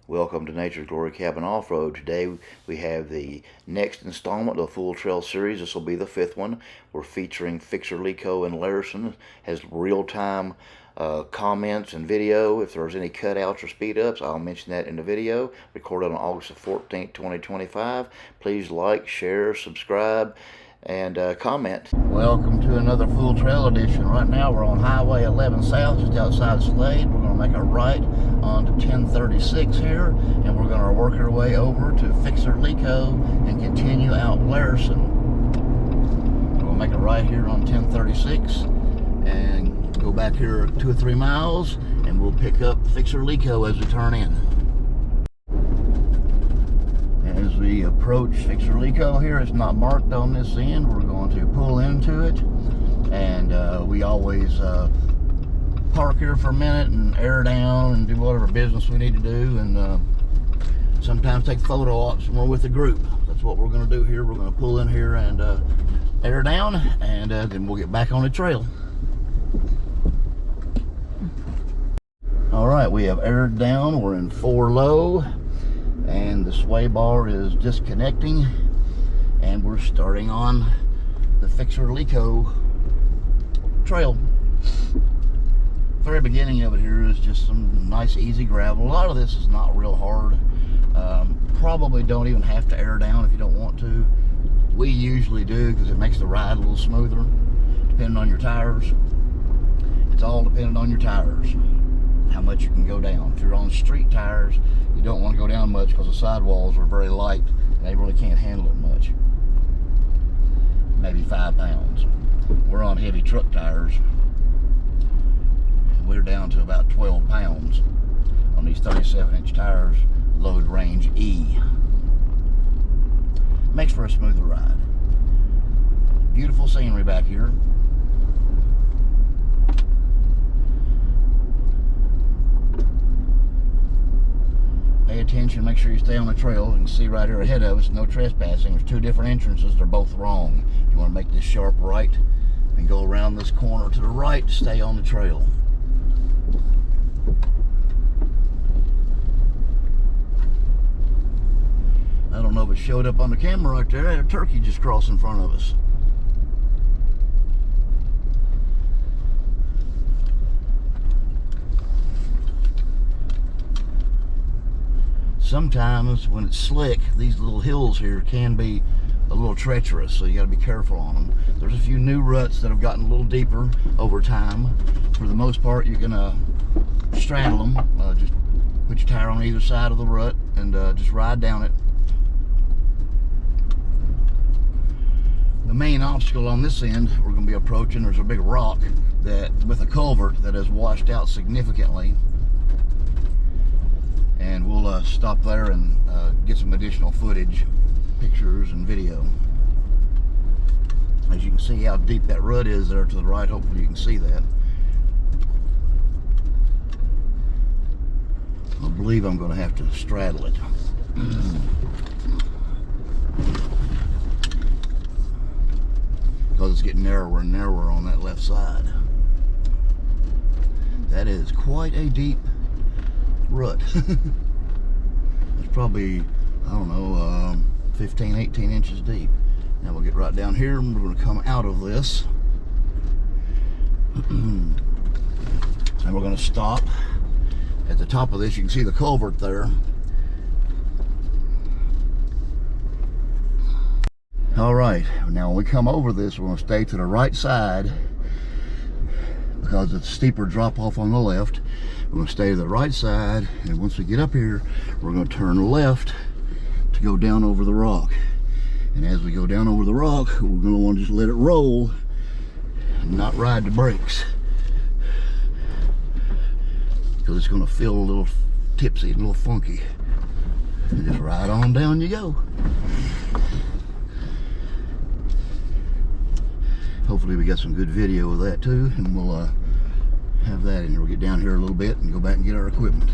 Welcome to Nature's Glory Cabin Off-Road. Today we have the next installment of the Full Trail series. This will be the fifth one. We're featuring Fixer-Leeco and Larrison. Has real-time comments and video. If there's any cutouts or speed-ups, I'll mention that in the video. Recorded on August 14th, 2025. Please like, share, subscribe, and comment. Welcome to another Full Trail edition. Right now we're on Highway 11 South, just outside Slade. We're going to make a right onto 1036 here, and we're going to work our way over to Fixer-Leeco and continue out Larrison. We're going to make a right here on 1036 and go back here 2 or 3 miles, and we'll pick up Fixer-Leeco as we turn in. As we approach Fixer-Leeco here, it's not marked on this end. We're going to pull into it, and we always park here for a minute and air down and do whatever business we need to do, and sometimes take photo ops when we're with the group. That's what we're going to do here. We're going to pull in here and air down, and then we'll get back on the trail. All right, we have aired down. We're in 4 low. And the sway bar is disconnecting, and we're starting on the Fixer-Leeco trail. Very beginning of it here is just some nice easy gravel. A lot of this is not real hard. Probably don't even have to air down if you don't want to. We usually do because it makes the ride a little smoother, depending on your tires. It's all dependent on your tires, how much you can go down. If you're on street tires, you don't want to go down much because the sidewalls are very light and they really can't handle it much. Maybe 5 pounds. We're on heavy truck tires, and we're down to about 12 pounds on these 37-inch tires, load range E. Makes for a smoother ride. Beautiful scenery back here. Pay attention, make sure you stay on the trail. You can see right here ahead of us, no trespassing. There's 2 different entrances, they're both wrong. You want to make this sharp right and go around this corner to the right to stay on the trail. I don't know if it showed up on the camera right there. I had a turkey just cross in front of us. Sometimes when it's slick, these little hills here can be a little treacherous, so you got to be careful on them. There's a few new ruts that have gotten a little deeper over time. For the most part, you can straddle them. Just put your tire on either side of the rut and just ride down it. The main obstacle on this end we're going to be approaching, there's a big rock that with a culvert that has washed out significantly. And we'll stop there and get some additional footage, pictures and video. As you can see how deep that rut is there to the right, hopefully you can see that. I believe I'm going to have to straddle it. Because it's getting narrower and narrower on that left side. That is quite a deep rut. It's probably, I don't know, 15, 18 inches deep. Now we'll get right down here and we're going to come out of this. And we're going to stop at the top of this. You can see the culvert there. All right, now when we come over this, we're going to stay to the right side because it's a steeper drop off on the left. We're going to stay to the right side, and once we get up here, we're going to turn left to go down over the rock. And as we go down over the rock, we're going to want to just let it roll and not ride the brakes, because it's going to feel a little tipsy, a little funky. And just ride on down you go. Hopefully we got some good video of that too, and we'll have that in here. We'll get down here a little bit and go back and get our equipment.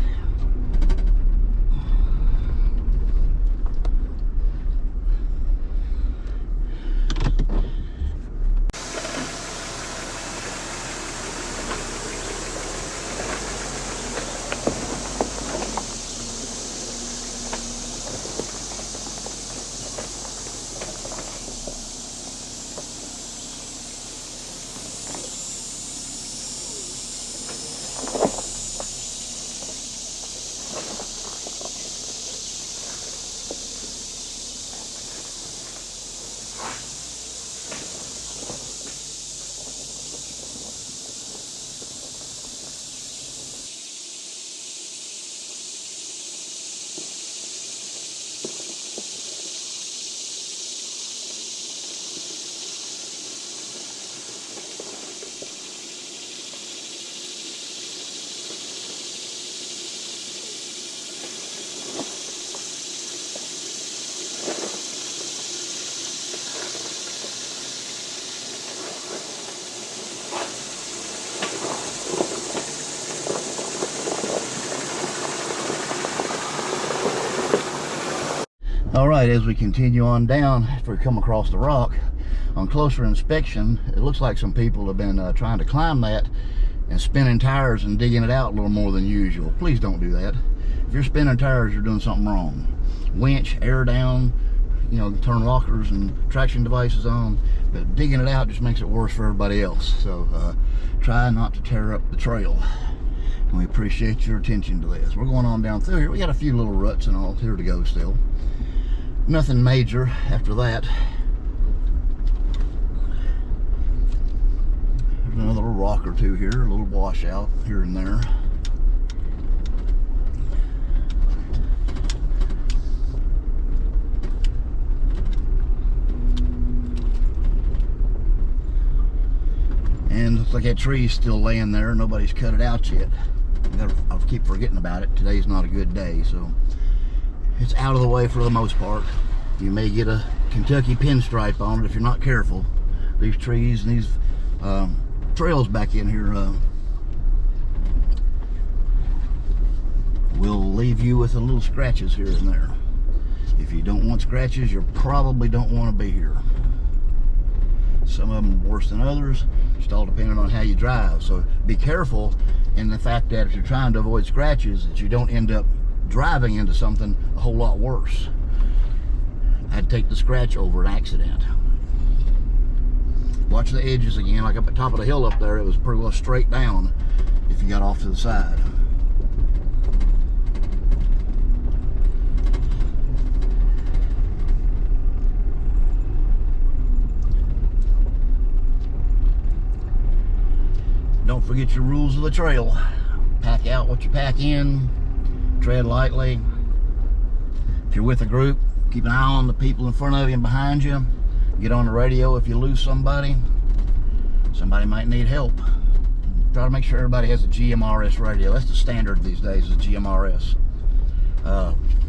All right, as we continue on down, after we come across the rock, on closer inspection, it looks like some people have been trying to climb that and spinning tires and digging it out a little more than usual. Please don't do that. If you're spinning tires, you're doing something wrong. Winch, air down, you know, turn rockers and traction devices on, but digging it out just makes it worse for everybody else. So try not to tear up the trail. And we appreciate your attention to this. We're going on down through here. We got a few little ruts and all here to go still. Nothing major after that. There's another little rock or two here, a little washout here and there. And looks like that tree's still laying there. Nobody's cut it out yet. I'll keep forgetting about it. Today's not a good day, so it's out of the way for the most part. You may get a Kentucky pinstripe on it if you're not careful. These trees and these trails back in here will leave you with a little scratches here and there. If you don't want scratches, you probably don't want to be here. Some of them worse than others, just all depending on how you drive. So be careful in the fact that if you're trying to avoid scratches, that you don't end up driving into something a whole lot worse. I'd take the scratch over an accident. Watch the edges again, like up at the top of the hill up there, it was pretty well straight down if you got off to the side. Don't forget your rules of the trail. Pack out what you pack in, tread lightly. If you're with a group, keep an eye on the people in front of you and behind you. Get on the radio if you lose somebody. Somebody might need help. Try to make sure everybody has a GMRS radio. That's the standard these days, is GMRS.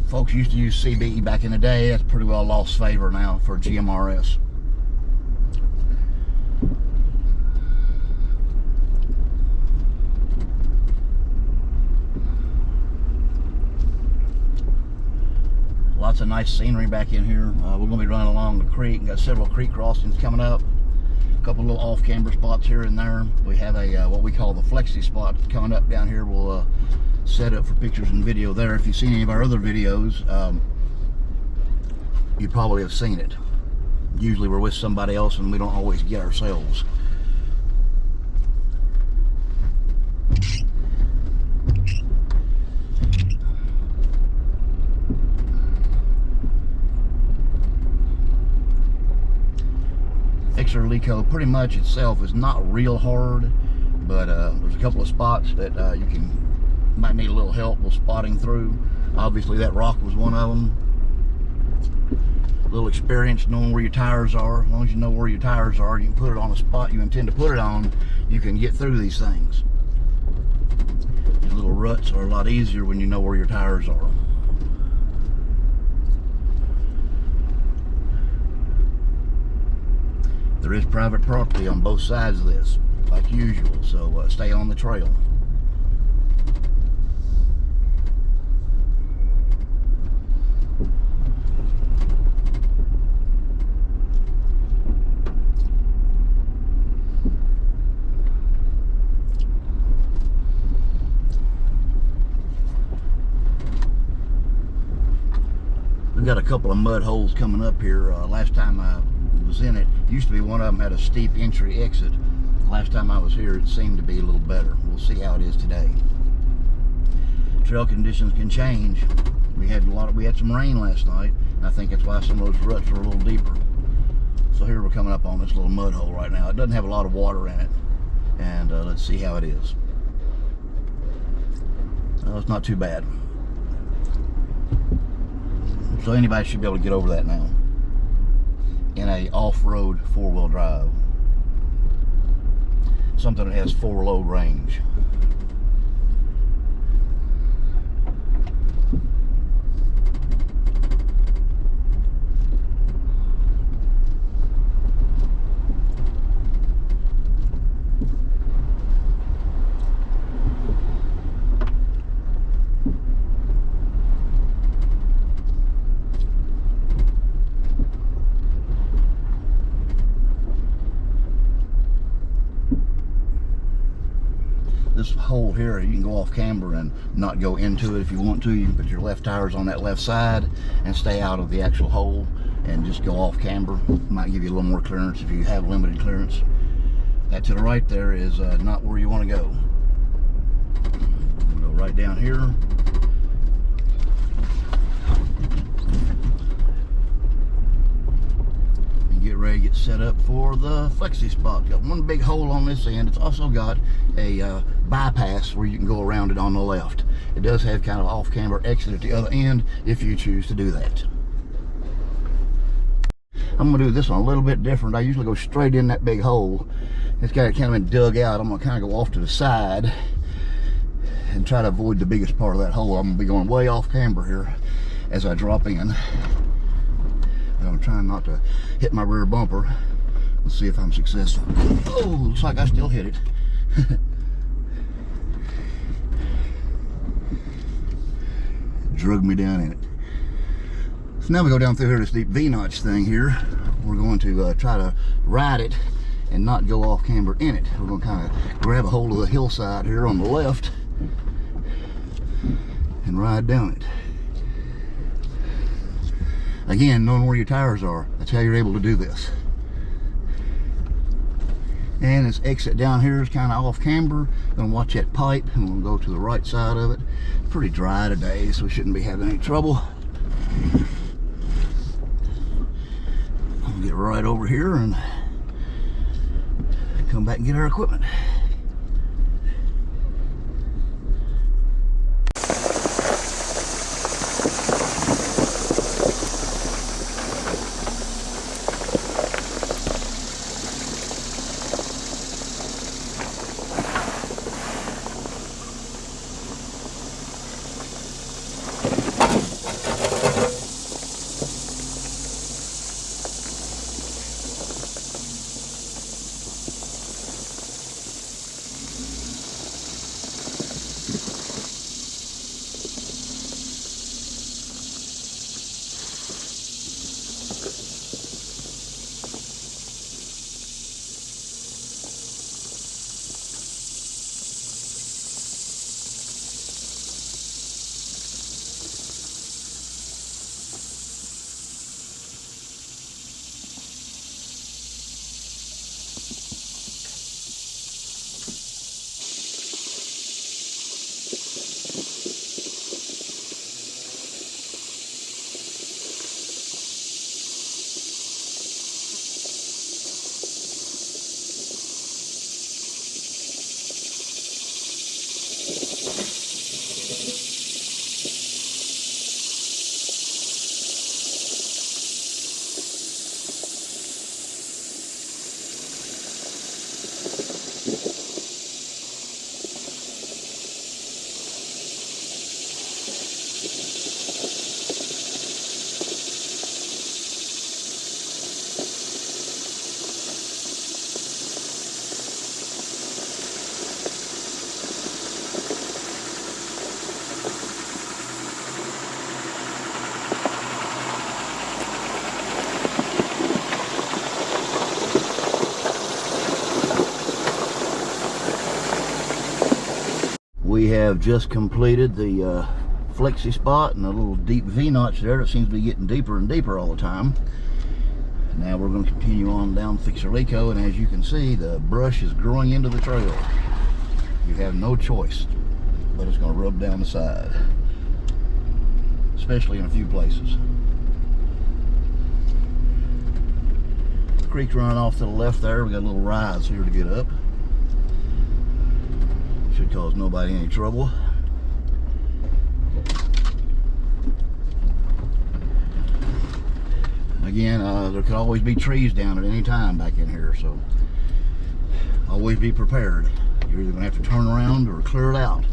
Folks used to use CB back in the day. That's pretty well lost favor now for GMRS. Lots of nice scenery back in here. We're going to be running along the creek and got several creek crossings coming up. A couple little off-camber spots here and there. We have a what we call the flexi spot coming up down here. We'll set up for pictures and video there. If you've seen any of our other videos, you probably have seen it. Usually we're with somebody else and we don't always get ourselves. Fixer-Leeco pretty much itself is not real hard, but there's a couple of spots that you might need a little help with spotting through. Obviously that rock was one of them. A little experience knowing where your tires are. As long as you know where your tires are, you can put it on a spot you intend to put it on, you can get through these things. These little ruts are a lot easier when you know where your tires are. There is private property on both sides of this, like usual, so stay on the trail. We've got a couple of mud holes coming up here. Last time I was in it, used to be one of them had a steep entry exit. Last time I was here, it seemed to be a little better. We'll see how it is today. trail conditions can change. We had some rain last night, and I think that's why some of those ruts are a little deeper. So here we're coming up on this little mud hole right now. It doesn't have a lot of water in it, and let's see how it is. It's not too bad. So anybody should be able to get over that now in a off-road four-wheel drive. Something that has 4 load range. This hole here, you can go off camber and not go into it if you want to. You can put your left tires on that left side and stay out of the actual hole and just go off camber. Might give you a little more clearance if you have limited clearance. That to the right there is not where you want to go. We'll go right down here. Get ready to get set up for the flexi spot. Got one big hole on this end. It's also got a bypass where you can go around it on the left. It does have kind of off-camber exit at the other end if you choose to do that. I'm gonna do this one a little bit different. I usually go straight in that big hole. It's got it kind of been dug out. I'm gonna kind of go off to the side and try to avoid the biggest part of that hole. I'm gonna be going way off camber here as I drop in. I'm trying not to hit my rear bumper. Let's see if I'm successful. Oh, looks like I still hit it. Drug me down in it. So now we go down through here, this deep V-notch thing here. We're going to try to ride it and not go off camber in it. We're going to kind of grab a hold of the hillside here on the left and ride down it. Again, knowing where your tires are, that's how you're able to do this. And this exit down here is kind of off camber. Gonna watch that pipe, and we'll go to the right side of it. It's pretty dry today, so we shouldn't be having any trouble. We'll get right over here and come back and get our equipment. We have just completed the flexi spot and a little deep V-notch there that seems to be getting deeper and deeper all the time. Now we're going to continue on down Fixer-Leeco, and as you can see, the brush is growing into the trail. You have no choice. but it's going to rub down the side, especially in a few places. The creek's running off to the left there. We got a little rise here to get up. Should cause nobody any trouble. Again, there could always be trees down at any time back in here, so always be prepared. You're either going to have to turn around or clear it out.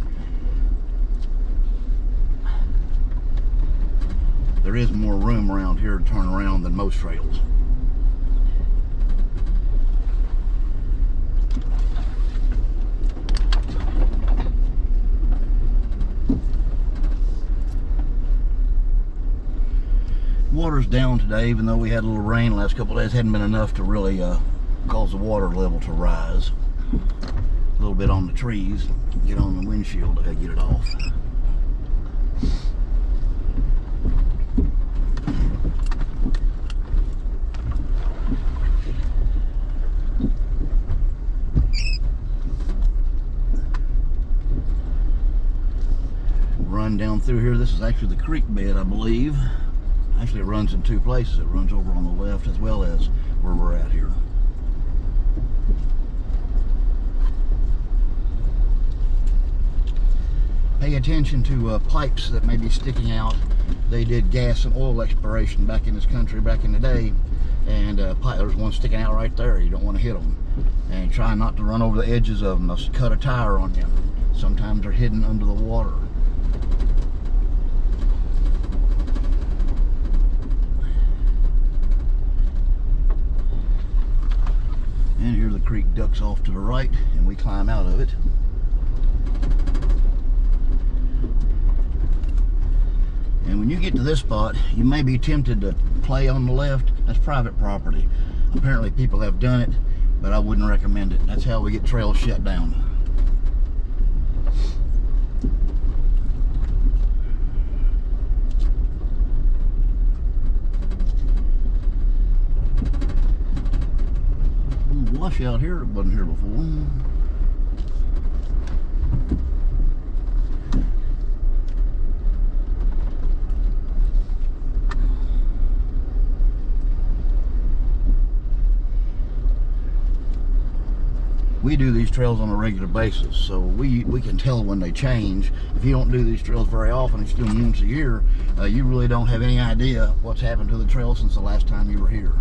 There is more room around here to turn around than most trails. Water's down today, even though we had a little rain the last couple of days. Hadn't been enough to really cause the water level to rise. A little bit on the trees, get on the windshield, I gotta get it off. Run down through here. This is actually the creek bed, I believe. Actually, it runs in two places. It runs over on the left as well as where we're at here. Pay attention to pipes that may be sticking out. They did gas and oil exploration back in this country back in the day, and there's one sticking out right there. You don't want to hit them, and try not to run over the edges of them. They'll cut a tire on you. Sometimes they're hidden under the water. And here the creek ducks off to the right, and we climb out of it. And when you get to this spot, you may be tempted to play on the left. That's private property. Apparently people have done it, but I wouldn't recommend it. That's how we get trails shut down. Washout here, it wasn't here before. We do these trails on a regular basis, so we can tell when they change. If you don't do these trails very often, if you do them once a year, you really don't have any idea what's happened to the trail since the last time you were here.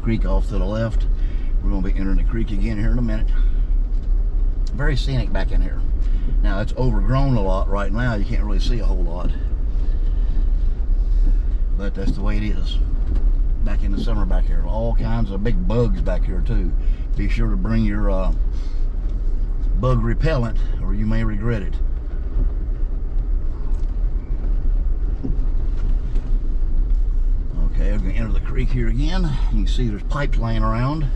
Creek off to the left. We're going to be entering the creek again here in a minute. Very scenic back in here. Now it's overgrown a lot right now. You can't really see a whole lot, but that's the way it is back in the summer back here. All kinds of big bugs back here too. Be sure to bring your bug repellent or you may regret it. Okay, we're going to enter the creek here again. You can see there's pipes laying around.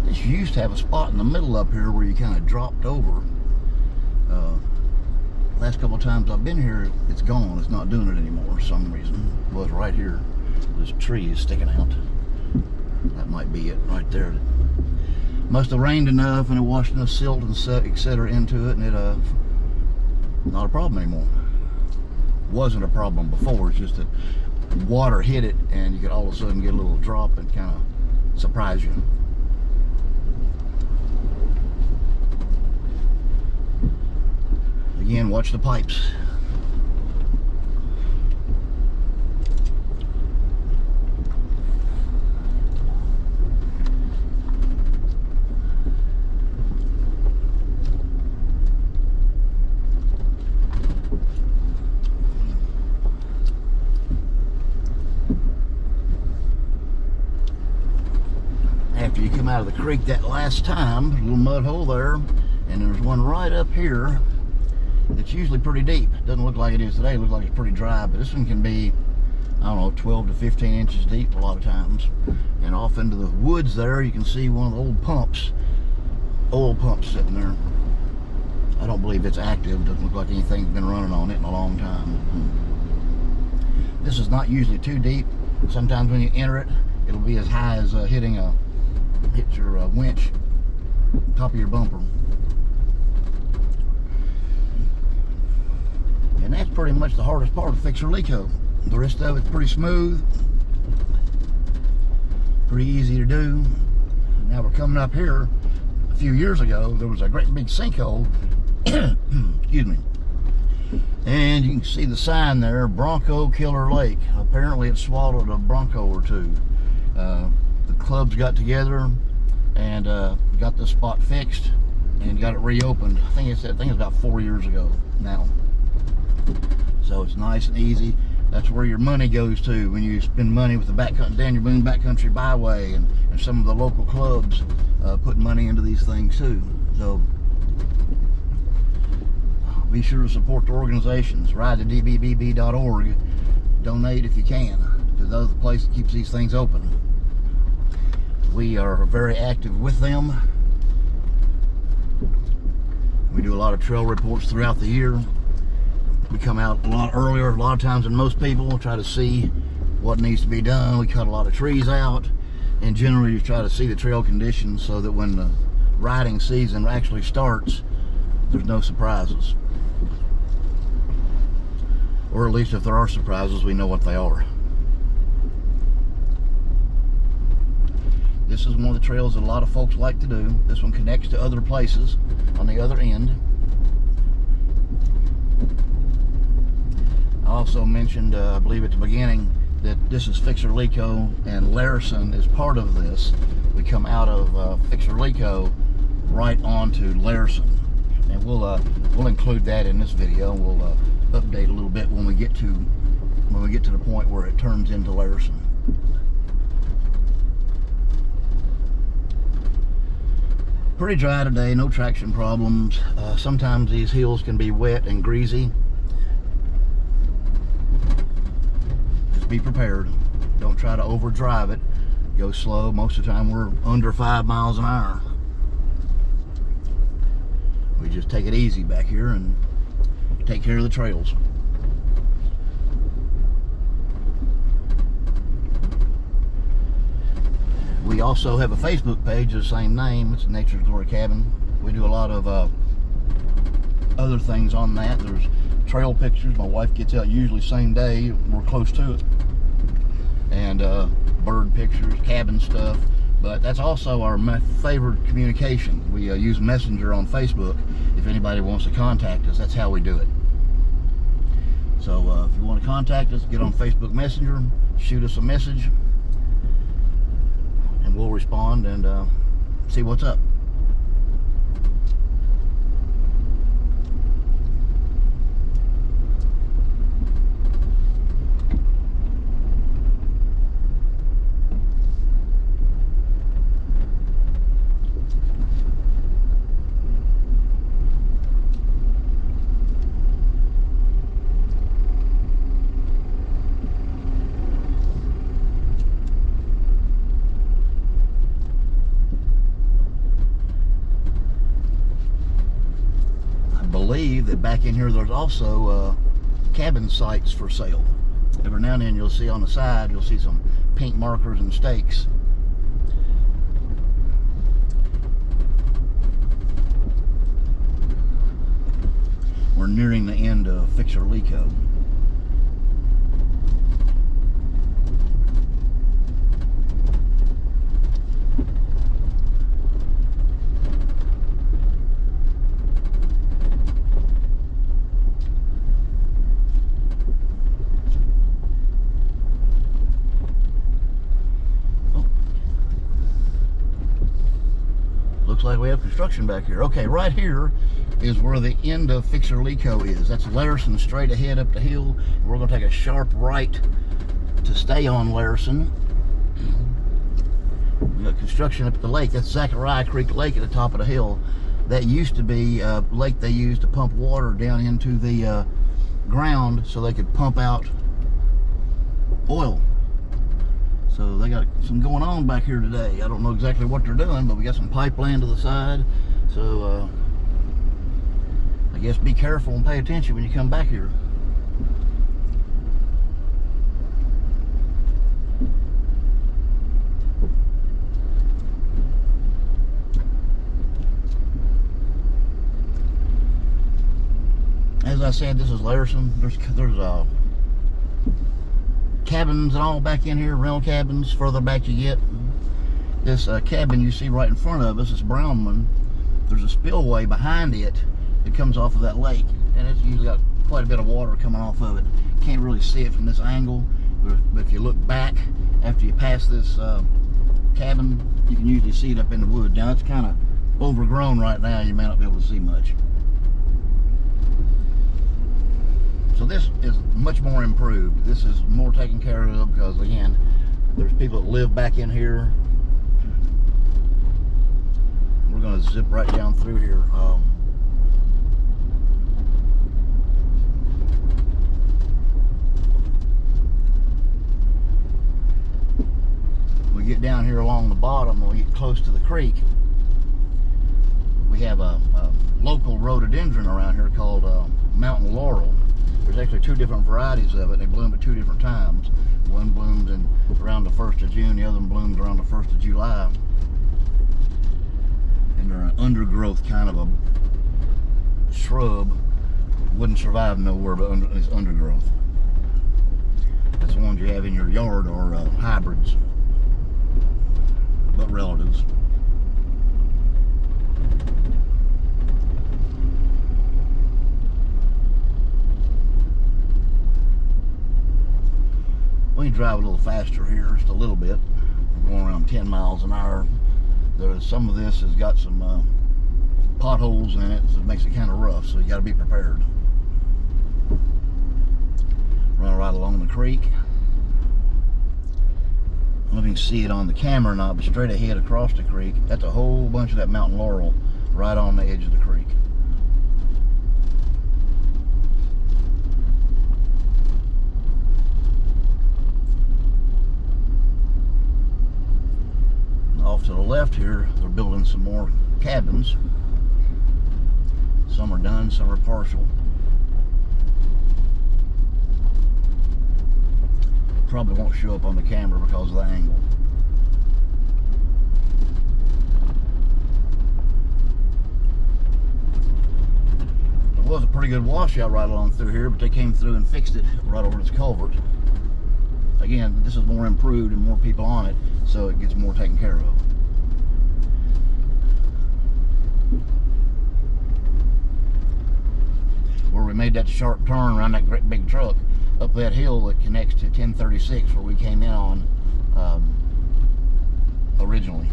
This used to have a spot in the middle up here where you kind of dropped over. Last couple of times I've been here, it's gone. It's not doing it anymore for some reason. It was right here. This tree is sticking out. That might be it right there. Must have rained enough and it washed enough silt and etc. into it, and it not a problem anymore. Wasn't a problem before. It's just that water hit it and you could all of a sudden get a little drop and kind of surprise you. Again, watch the pipes. After you come out of the creek that last time, a little mud hole there, and there's one right up here. It's usually pretty deep. It doesn't look like it is today. It looks like it's pretty dry, but this one can be I don't know, 12 to 15 inches deep a lot of times. And off into the woods there, you can see one of the old pumps, oil pumps sitting there. I don't believe it's active. Doesn't look like anything's been running on it in a long time. This is not usually too deep. Sometimes when you enter it, it'll be as high as hit your winch, top of your bumper. And that's pretty much the hardest part of Fixer-Leeco. The rest of it's pretty smooth, pretty easy to do. Now we're coming up here. A few years ago, there was a great big sinkhole. Excuse me. And you can see the sign there, Bronco Killer Lake. Apparently it swallowed a bronco or two. The clubs got together and got the spot fixed and got it reopened. I think it's about 4 years ago now. So it's nice and easy. That's where your money goes to when you spend money with the Daniel Boone Backcountry Byway and some of the local clubs putting money into these things too. So be sure to support the organizations. Ride to dbbb.org. Donate if you can, because those are the place that keeps these things open. We are very active with them. We do a lot of trail reports throughout the year. We come out a lot earlier, a lot of times than most people. We'll try to see what needs to be done. We cut a lot of trees out, and generally you try to see the trail conditions so that when the riding season actually starts, there's no surprises. Or at least if there are surprises, we know what they are. This is one of the trails that a lot of folks like to do. This one connects to other places on the other end. I also mentioned, I believe at the beginning, that this is Fixer-Leeco and Larrison is part of this. We come out of Fixer-Leeco right onto Larrison, and we'll include that in this video. We'll update a little bit when we get to the point where it turns into Larrison. Pretty dry today, no traction problems. Sometimes these hills can be wet and greasy. Just be prepared. Don't try to overdrive it. Go slow. Most of the time we're under 5 miles an hour. We just take it easy back here and take care of the trails. We also have a Facebook page of the same name. It's Nature's Glory Cabin. We do a lot of other things on that. There's trail pictures. My wife gets out usually same day. We're close to it. And bird pictures, cabin stuff. But that's also our favorite communication. We use Messenger on Facebook. If anybody wants to contact us, that's how we do it. So if you want to contact us, get on Facebook Messenger, shoot us a message, and we'll respond and see what's up. That back in here there's also cabin sites for sale. Every now and then you'll see on the side, you'll see some pink markers and stakes. We're nearing the end of Fixer-Leeco. Looks like we have construction back here. Okay, right here is where the end of Fixer-Leeco is. That's Larrison straight ahead up the hill. We're going to take a sharp right to stay on Larrison. We got construction up at the lake. That's Zachariah Creek Lake at the top of the hill. That used to be a lake they used to pump water down into the ground so they could pump out oil. So they got some going on back here today. I don't know exactly what they're doing, but we got some pipeline to the side. So I guess be careful and pay attention when you come back here. As I said, this is Lairson. There's cabins and all back in here, rental cabins. Further back you get, this cabin you see right in front of us, this brown one, there's a spillway behind it that comes off of that lake, and it's usually got quite a bit of water coming off of it. Can't really see it from this angle, but if you look back after you pass this cabin, you can usually see it up in the wood. Now it's kind of overgrown right now, you may not be able to see much. So this is much more improved. This is more taken care of because, again, there's people that live back in here. We're going to zip right down through here. We get down here along the bottom, when we get close to the creek, we have a local rhododendron around here called mountain laurel. There's actually two different varieties of it. They bloom at two different times. One blooms around the 1st of June, the other one blooms around the 1st of July. And they're an undergrowth kind of a shrub. Wouldn't survive nowhere but it's undergrowth. That's the ones you have in your yard, or hybrids, but relatives. We can drive a little faster here, just a little bit. We're going around 10 miles an hour. Some of this has got some potholes in it, so it makes it kind of rough, so you got to be prepared. Run right along the creek. I don't know if you can see it on the camera or not, but straight ahead across the creek, that's a whole bunch of that mountain laurel right on the edge of the creek. Off to the left here, they're building some more cabins. Some are done, some are partial. Probably won't show up on the camera because of the angle. There was a pretty good washout right along through here, but they came through and fixed it right over this culvert. Again, this is more improved and more people on it, so it gets more taken care of. Where we made that sharp turn around that great big truck up that hill that connects to 1036 where we came in on originally.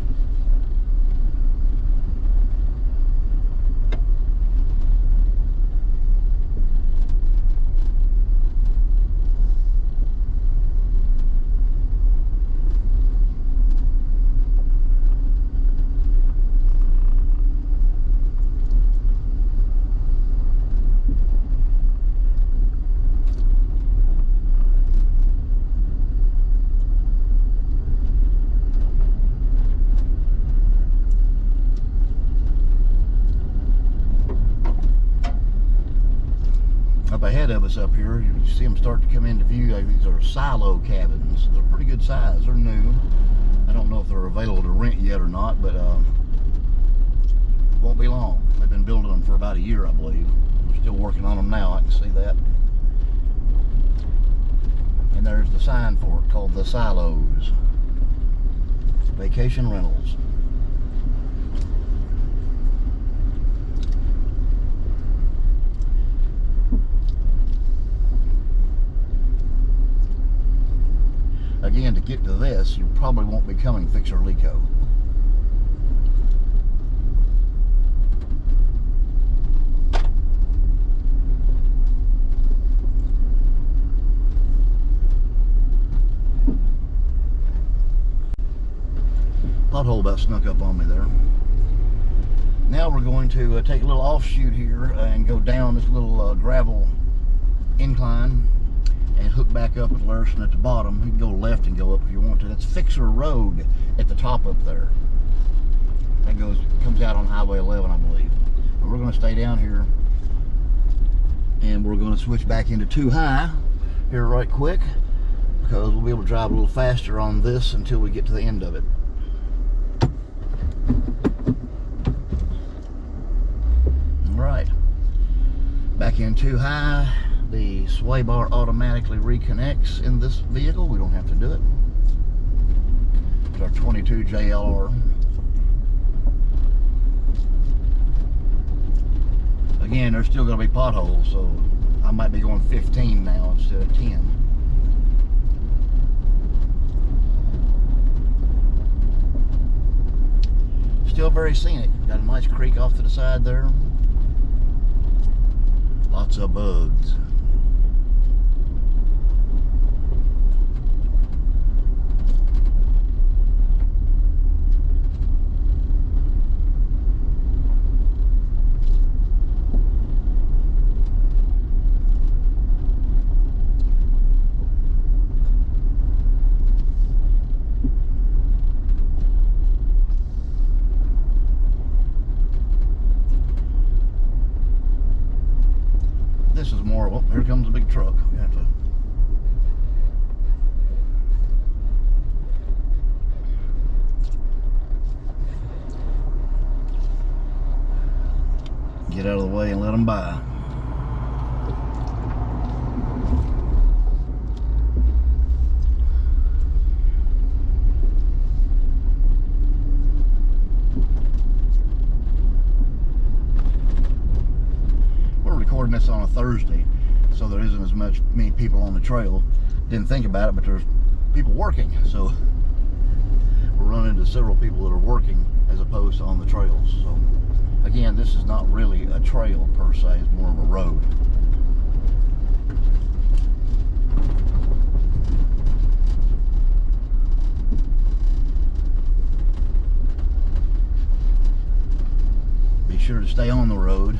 Up ahead of us up here, you see them start to come into view. These are silo cabins. They're pretty good size. They're new. I don't know if they're available to rent yet or not, but won't be long. They've been building them for about a year, I believe. We're still working on them now. I can see that. And there's the sign for it, called the Silos. Vacation rentals. Again, to get to this, you probably won't be coming Fixer-Leeco. Pothole about snuck up on me there. Now we're going to take a little offshoot here and go down this little gravel incline and hook back up at Lairson at the bottom. You can go left and go up if you want to. That's Fixer Road at the top up there. That comes out on Highway 11, I believe. And we're going to stay down here, and we're going to switch back into 2 high here right quick, because we'll be able to drive a little faster on this until we get to the end of it. Alright, back in 2 high. The sway bar automatically reconnects in this vehicle. We don't have to do it. It's our 22 JLR. Again, there's still going to be potholes, so I might be going 15 now instead of 10. Still very scenic. Got a nice creek off to the side there. Lots of bugs. This is more, well, here comes a big truck. We have to get out of the way and let them by. Recording this on a Thursday, so there isn't as many people on the trail. Didn't think about it, but there's people working, so we're running into several people that are working as opposed to on the trails. So again, this is not really a trail per se, it's more of a road. Be sure to stay on the road.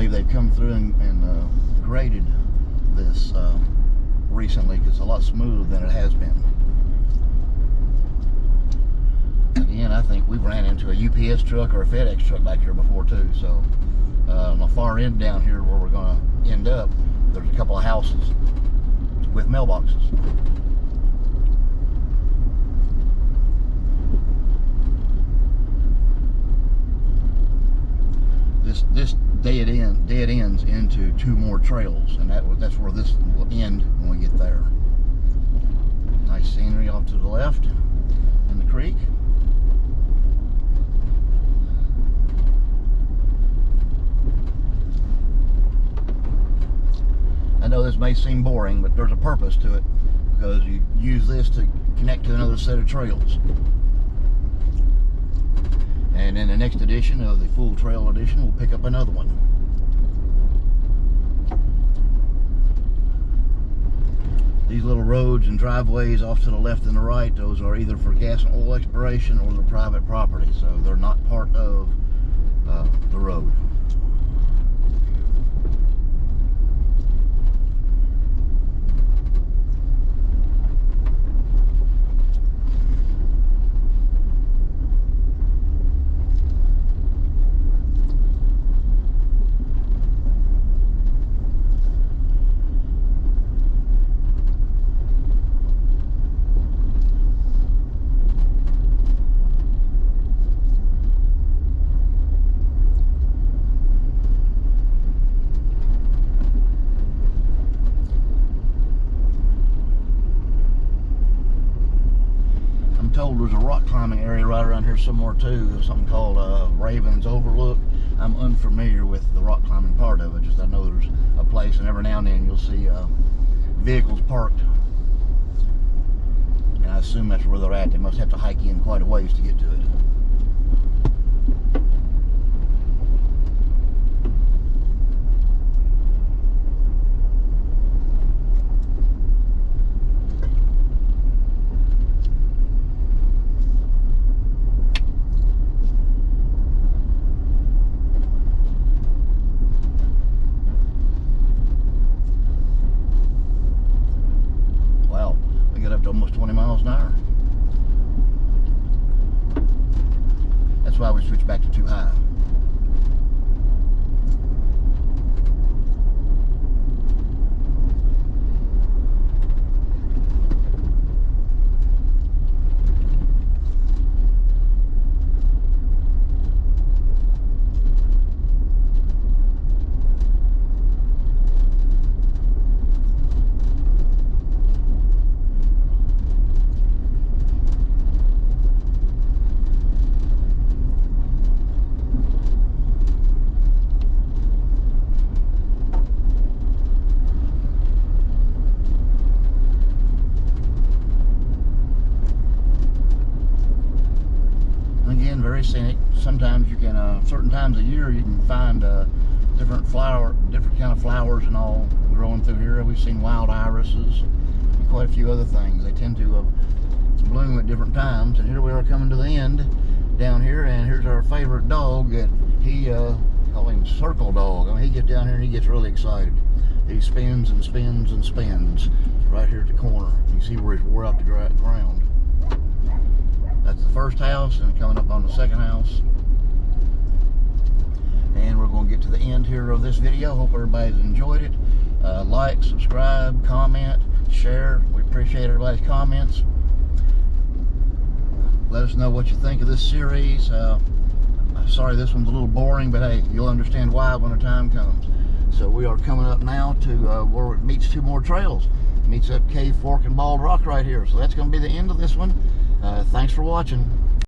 They've come through and graded this recently, because it's a lot smoother than it has been. Again, I think we've ran into a UPS truck or a FedEx truck back here before too. So on the far end down here where we're going to end up, there's a couple of houses with mailboxes. This dead ends into 2 more trails, and that's where this will end when we get there. Nice scenery off to the left in the creek. I know this may seem boring, but there's a purpose to it, because you use this to connect to another set of trails. And in the next edition of the Full Trail Edition, we'll pick up another one. These little roads and driveways off to the left and the right, those are either for gas and oil exploration or they're private property, so they're not part of the road. rock climbing area right around here somewhere too, something called Raven's Overlook. I'm unfamiliar with the rock climbing part of it, just I know there's a place, and every now and then you'll see vehicles parked. And I assume that's where they're at. They must have to hike in quite a ways to get to it. Up to almost 20 miles an hour. That's why we switched back to too high. Very scenic. Sometimes you can, certain times of year, you can find different kind of flowers and all growing through here. We've seen wild irises and quite a few other things. They tend to bloom at different times. And here we are coming to the end down here, and here's our favorite dog that he call him Circle Dog. I mean, he gets down here and he gets really excited. He spins and spins and spins right here at the corner. You see where he's wore out the ground. That's the first house, and coming up on the second house. And we're going to get to the end here of this video. Hope everybody's enjoyed it. Like, subscribe, comment, share. We appreciate everybody's comments. Let us know what you think of this series. Sorry this one's a little boring, but hey, you'll understand why when the time comes. So we are coming up now to where it meets two more trails. It meets up Cave Fork and Bald Rock right here. So that's going to be the end of this one. Thanks for watching.